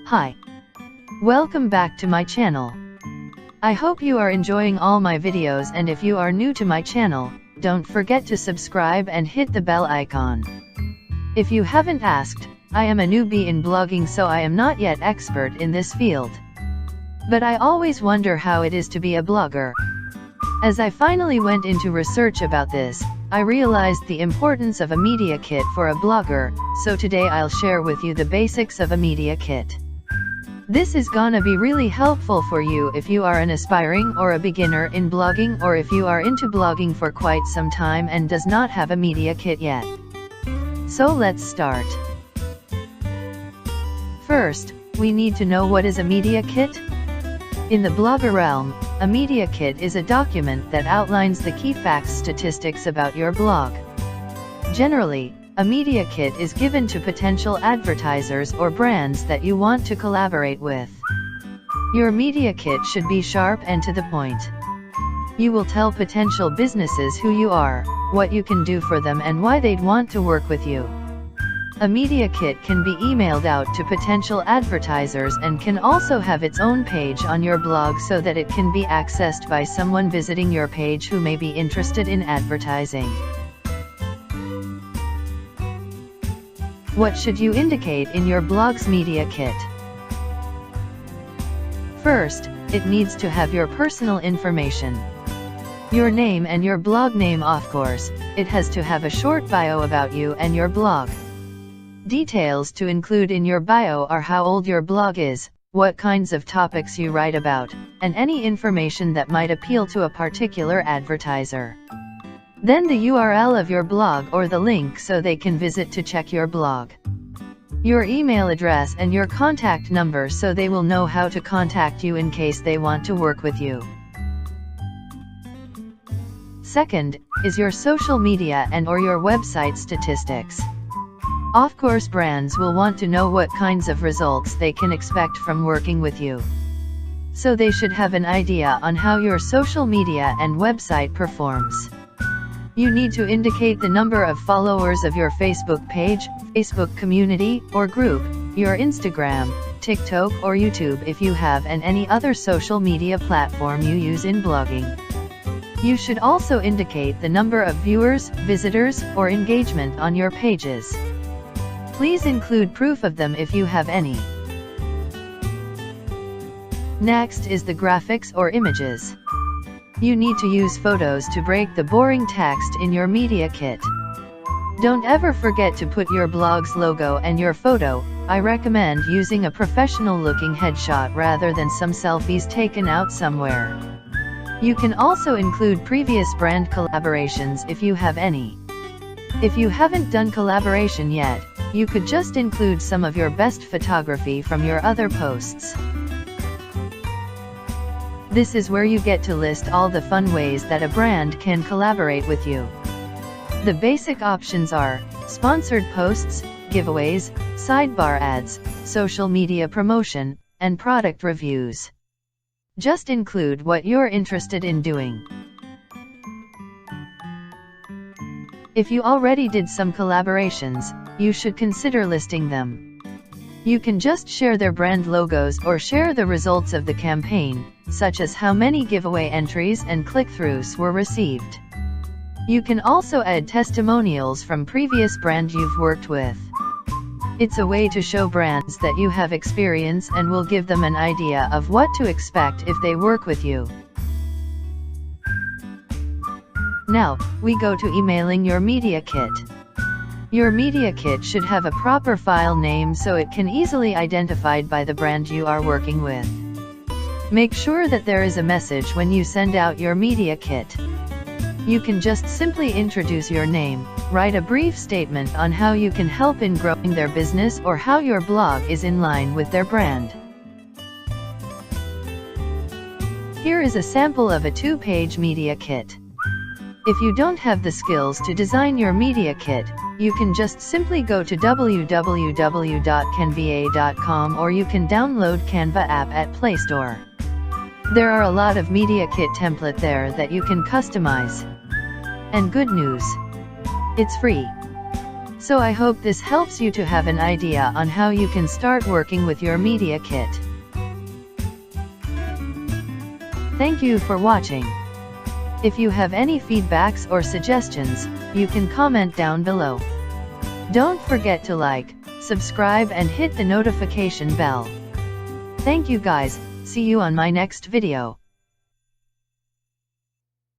Hi. Welcome back to my channel. I hope you are enjoying all my videos, and if you are new to my channel, don't forget to subscribe and hit the bell icon. If you haven't asked, I am a newbie in blogging, so I am not yet expert in this field. But I always wonder how it is to be a blogger. As I finally went into research about this, I realized the importance of a media kit for a blogger, so today I'll share with you the basics of a media kit. This is gonna be really helpful for you if you are an aspiring or a beginner in blogging, or if you are into blogging for quite some time and does not have a media kit yet. So let's start. First, we need to know what is a media kit. In the blogger realm, a media kit is a document that outlines the key facts, statistics about your blog. Generally, a media kit is given to potential advertisers or brands that you want to collaborate with. Your media kit should be sharp and to the point. You will tell potential businesses who you are, what you can do for them, and why they'd want to work with you. A media kit can be emailed out to potential advertisers and can also have its own page on your blog so that it can be accessed by someone visiting your page who may be interested in advertising. What should you indicate in your blog's media kit? First, it needs to have your personal information. Your name and your blog name, of course. It has to have a short bio about you and your blog. Details to include in your bio are how old your blog is, what kinds of topics you write about, and any information that might appeal to a particular advertiser. Then the URL of your blog or the link so they can visit to check your blog. Your email address and your contact number so they will know how to contact you in case they want to work with you. Second, is your social media and or your website statistics. Of course, brands will want to know what kinds of results they can expect from working with you. So they should have an idea on how your social media and website performs. You need to indicate the number of followers of your Facebook page, Facebook community or group, your Instagram, TikTok or YouTube if you have, and any other social media platform you use in blogging. You should also indicate the number of viewers, visitors, or engagement on your pages. Please include proof of them if you have any. Next is the graphics or images. You need to use photos to break the boring text in your media kit. Don't ever forget to put your blog's logo and your photo. I recommend using a professional-looking headshot rather than some selfies taken out somewhere. You can also include previous brand collaborations if you have any. If you haven't done collaboration yet, you could just include some of your best photography from your other posts. This is where you get to list all the fun ways that a brand can collaborate with you. The basic options are sponsored posts, giveaways, sidebar ads, social media promotion, and product reviews. Just include what you're interested in doing. If you already did some collaborations, you should consider listing them. You can just share their brand logos or share the results of the campaign, such as how many giveaway entries and click-throughs were received. You can also add testimonials from previous brands you've worked with. It's a way to show brands that you have experience and will give them an idea of what to expect if they work with you. Now, we go to emailing your media kit. Your media kit should have a proper file name so it can easily identified by the brand you are working with. Make sure that there is a message when you send out your media kit. You can just simply introduce your name, write a brief statement on how you can help in growing their business or how your blog is in line with their brand. Here is a sample of a 2-page media kit. If you don't have the skills to design your media kit, you can just simply go to www.canva.com or you can download Canva app at Play Store. There are a lot of media kit template there that you can customize. And good news, it's free. So I hope this helps you to have an idea on how you can start working with your media kit. Thank you for watching. If you have any feedbacks or suggestions, you can comment down below. Don't forget to like, subscribe and hit the notification bell. Thank you guys, see you on my next video.